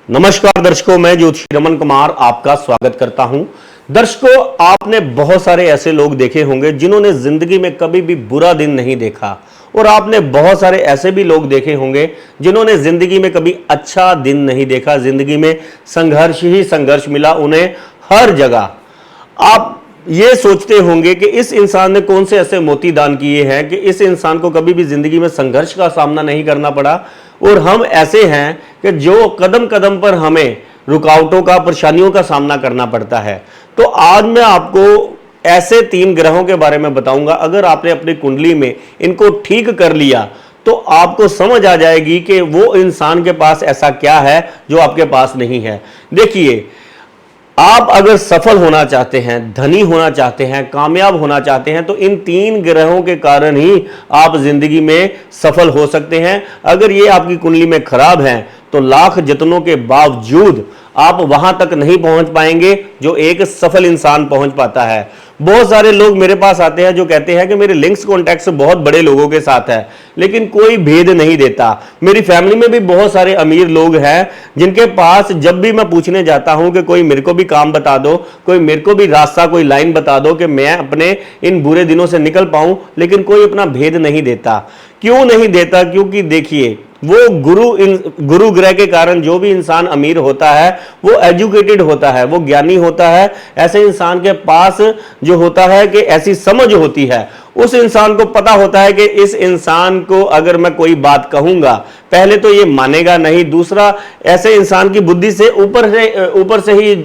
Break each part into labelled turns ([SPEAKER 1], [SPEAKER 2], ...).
[SPEAKER 1] नमस्कार दर्शकों, मैं ज्योतिषी रमन कुमार आपका स्वागत करता हूं। दर्शकों, आपने बहुत सारे ऐसे लोग देखे होंगे जिन्होंने जिंदगी में कभी भी बुरा दिन नहीं देखा, और आपने बहुत सारे ऐसे भी लोग देखे होंगे जिन्होंने जिंदगी में कभी अच्छा दिन नहीं देखा। जिंदगी में संघर्ष ही संघर्ष मिला उन्हें हर जगह। आप ये सोचते होंगे कि इस इंसान ने कौन से ऐसे मोती दान किए हैं कि इस इंसान को कभी भी जिंदगी में संघर्ष का सामना नहीं करना पड़ा। और हम ऐसे हैं कि जो कदम कदम पर हमें रुकावटों का, परेशानियों का सामना करना पड़ता है। तो आज मैं आपको ऐसे 3 ग्रहों के बारे में बताऊंगा। अगर आपने अपनी कुंडली में इनको ठीक कर लिया तो आपको समझ आ जाएगी कि वो इंसान के पास ऐसा क्या है जो आपके पास नहीं है। देखिए, आप अगर सफल होना चाहते हैं, धनी होना चाहते हैं, कामयाब होना चाहते हैं, तो इन 3 ग्रहों के कारण ही आप जिंदगी में सफल हो सकते हैं। अगर ये आपकी कुंडली में खराब है तो लाख जतनों के बावजूद आप वहां तक नहीं पहुंच पाएंगे जो एक सफल इंसान पहुंच पाता है। बहुत सारे लोग मेरे पास आते हैं जो कहते हैं कि मेरे लिंक्स कॉन्टैक्ट्स बहुत बड़े लोगों के साथ है, लेकिन कोई भेद नहीं देता। मेरी फैमिली में भी बहुत सारे अमीर लोग हैं जिनके पास जब भी मैं पूछने जाता हूं कि कोई मेरे को भी काम बता दो, कोई मेरे को भी रास्ता, कोई लाइन बता दो कि मैं अपने इन बुरे दिनों से निकल पाऊं, लेकिन कोई अपना भेद नहीं देता। क्यों नहीं देता? क्योंकि देखिए, वो गुरु ग्रह के कारण जो भी इंसान अमीर होता है वो एजुकेटेड होता है, वो ज्ञानी होता है। ऐसे इंसान के पास जो होता है कि ऐसी समझ होती है, उस इंसान को पता होता है कि इस इंसान को अगर मैं कोई बात कहूंगा, पहले तो ये मानेगा नहीं, दूसरा ऐसे इंसान की बुद्धि से ऊपर से ही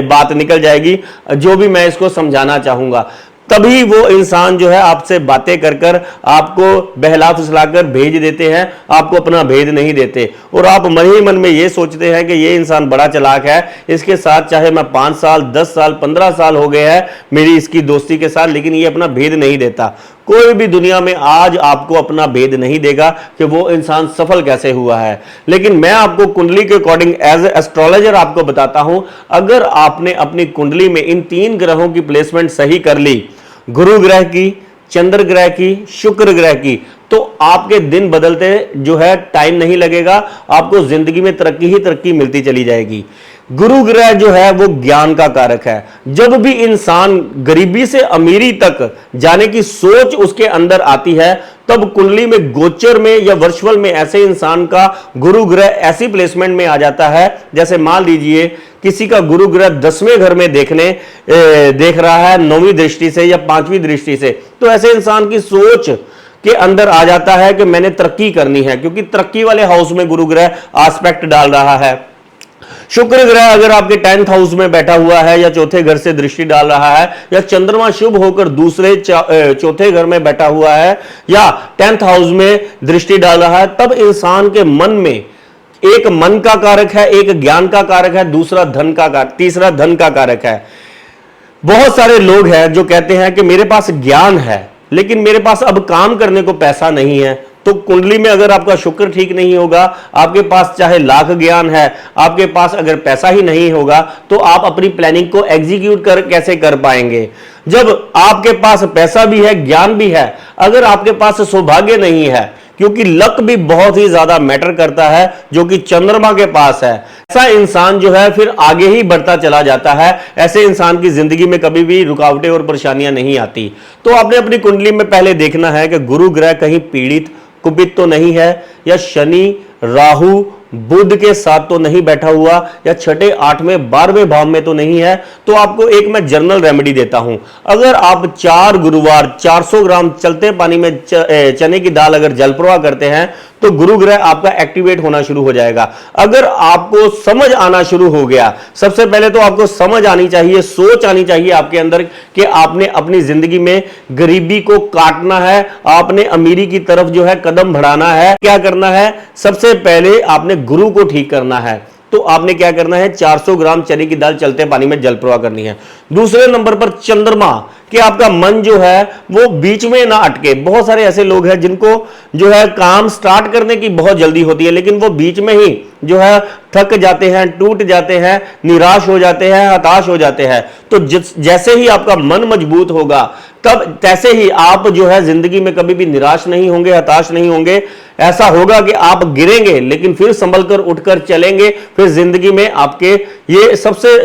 [SPEAKER 1] बात निकल जाएगी जो भी मैं इसको समझाना चाहूंगा। तभी वो इंसान जो है आपसे बातें कर कर आपको बहला फुसलाकर भेज देते हैं, आपको अपना भेद नहीं देते। और आप मन ही मन में ये सोचते हैं कि ये इंसान बड़ा चालाक है, इसके साथ चाहे मैं 5 साल, 10 साल, 15 साल हो गए हैं मेरी इसकी दोस्ती के साथ, लेकिन ये अपना भेद नहीं देता। कोई भी दुनिया में आज आपको अपना भेद नहीं देगा कि वो इंसान सफल कैसे हुआ है। लेकिन मैं आपको कुंडली के अकॉर्डिंग एज एस्ट्रोलॉजर आपको बताता हूं, अगर आपने अपनी कुंडली में इन 3 ग्रहों की प्लेसमेंट सही कर ली, गुरु ग्रह की, चंद्र ग्रह की, शुक्र ग्रह की, तो आपके दिन बदलते जो है टाइम नहीं लगेगा, आपको जिंदगी में तरक्की ही तरक्की मिलती चली जाएगी। गुरु ग्रह जो है वो ज्ञान का कारक है। जब भी इंसान गरीबी से अमीरी तक जाने की सोच उसके अंदर आती है, तब कुंडली में, गोचर में या वर्चुअल में ऐसे इंसान का गुरु ग्रह ऐसी प्लेसमेंट में आ जाता है। जैसे मान लीजिए किसी का गुरु ग्रह 10वें घर में देख रहा है 9वीं दृष्टि से या 5वीं दृष्टि से, तो ऐसे इंसान की सोच के अंदर आ जाता है कि मैंने तरक्की करनी है, क्योंकि तरक्की वाले हाउस में गुरु ग्रह एस्पेक्ट डाल रहा है। शुक्र ग्रह अगर आपके 10th हाउस में बैठा हुआ है या चौथे घर से दृष्टि डाल रहा है, या चंद्रमा शुभ होकर दूसरे चौथे घर में बैठा हुआ है या 10th हाउस में दृष्टि डाल रहा है, तब इंसान के मन में एक मन का कारक है, एक ज्ञान का कारक है, दूसरा धन का कारक, तीसरा धन का कारक है। बहुत सारे लोग हैं जो कहते हैं कि मेरे पास ज्ञान है लेकिन मेरे पास अब काम करने को पैसा नहीं है। तो कुंडली में अगर आपका शुक्र ठीक नहीं होगा, आपके पास चाहे लाख ज्ञान है, आपके पास अगर पैसा ही नहीं होगा, तो आप अपनी प्लानिंग को एग्जीक्यूट कैसे कर पाएंगे? जब आपके पास पैसा भी है, ज्ञान भी है, अगर आपके पास सौभाग्य नहीं है, क्योंकि लक भी बहुत ही ज्यादा मैटर करता है जो कि चंद्रमा के पास है, ऐसा इंसान जो है फिर आगे ही बढ़ता चला जाता है। ऐसे इंसान की जिंदगी में कभी भी रुकावटें और परेशानियां नहीं आती। तो आपने अपनी कुंडली में पहले देखना है कि गुरु ग्रह कहीं पीड़ित, कुपित तो नहीं है, या शनि, राहु, बुध के साथ तो नहीं बैठा हुआ, या 6, 8वें, 12वें भाव में तो नहीं है। तो आपको एक मैं जनरल रेमेडी देता हूं। अगर आप 4 गुरुवार 400 ग्राम चलते पानी में चने की दाल अगर जल प्रवाह करते हैं तो गुरु ग्रह आपका एक्टिवेट होना शुरू हो जाएगा। अगर आपको समझ आना शुरू हो गया, सबसे पहले तो आपको समझ आनी चाहिए, सोच आनी चाहिए आपके अंदर कि आपने अपनी जिंदगी में गरीबी को काटना है, आपने अमीरी की तरफ जो है कदम बढ़ाना है। क्या करना है? सबसे पहले आपने गुरु को ठीक करना है। तो आपने क्या करना है? 400 ग्राम चने की दाल चलते पानी में जल प्रवाह करनी है। दूसरे नंबर पर चंद्रमा, कि आपका मन जो है वो बीच में ना अटके। बहुत सारे ऐसे लोग हैं जिनको जो है काम स्टार्ट करने की बहुत जल्दी होती है, लेकिन वो बीच में ही जो है थक जाते हैं, टूट जाते हैं, निराश हो जाते हैं, हताश हो जाते हैं। तो जैसे ही आपका मन मजबूत होगा, तब तैसे ही आप जो है जिंदगी में कभी भी निराश नहीं होंगे, हताश नहीं होंगे। ऐसा होगा कि आप गिरेंगे लेकिन फिर संभल कर उठकर चलेंगे। फिर जिंदगी में आपके ये सबसे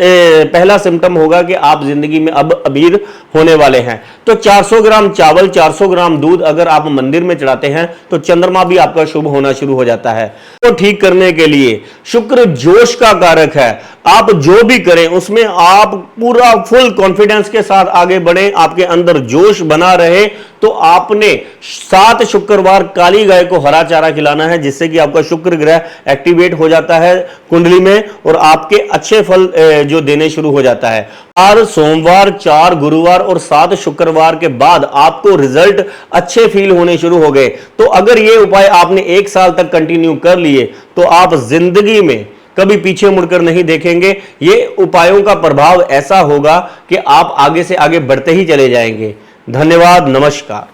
[SPEAKER 1] पहला सिम्टम होगा कि आप जिंदगी में अब अमीर होने वाले हैं। तो 400 ग्राम चावल, 400 ग्राम दूध अगर आप मंदिर में चढ़ाते हैं तो चंद्रमा भी आपका शुभ होना शुरू हो जाता है। तो ठीक करने के लिए शुक्र जोश का कारक है। आप जो भी करें उसमें आप पूरा फुल कॉन्फिडेंस के साथ आगे बढ़ें, आपके अंदर जोश बना रहे। तो आपने 7 शुक्रवार काली गाय को हरा चारा खिलाना है, जिससे कि आपका शुक्र ग्रह एक्टिवेट हो जाता है कुंडली में और आपके अच्छे फल जो देने शुरू हो जाता है। 4 सोमवार, 4 गुरुवार और 7 शुक्रवार के बाद आपको रिजल्ट अच्छे फील होने शुरू हो गए। तो अगर ये उपाय आपने 1 साल तक कंटिन्यू कर लिए तो आप जिंदगी में कभी पीछे मुड़कर नहीं देखेंगे। ये उपायों का प्रभाव ऐसा होगा कि आप आगे से आगे बढ़ते ही चले जाएंगे। धन्यवाद, नमस्कार।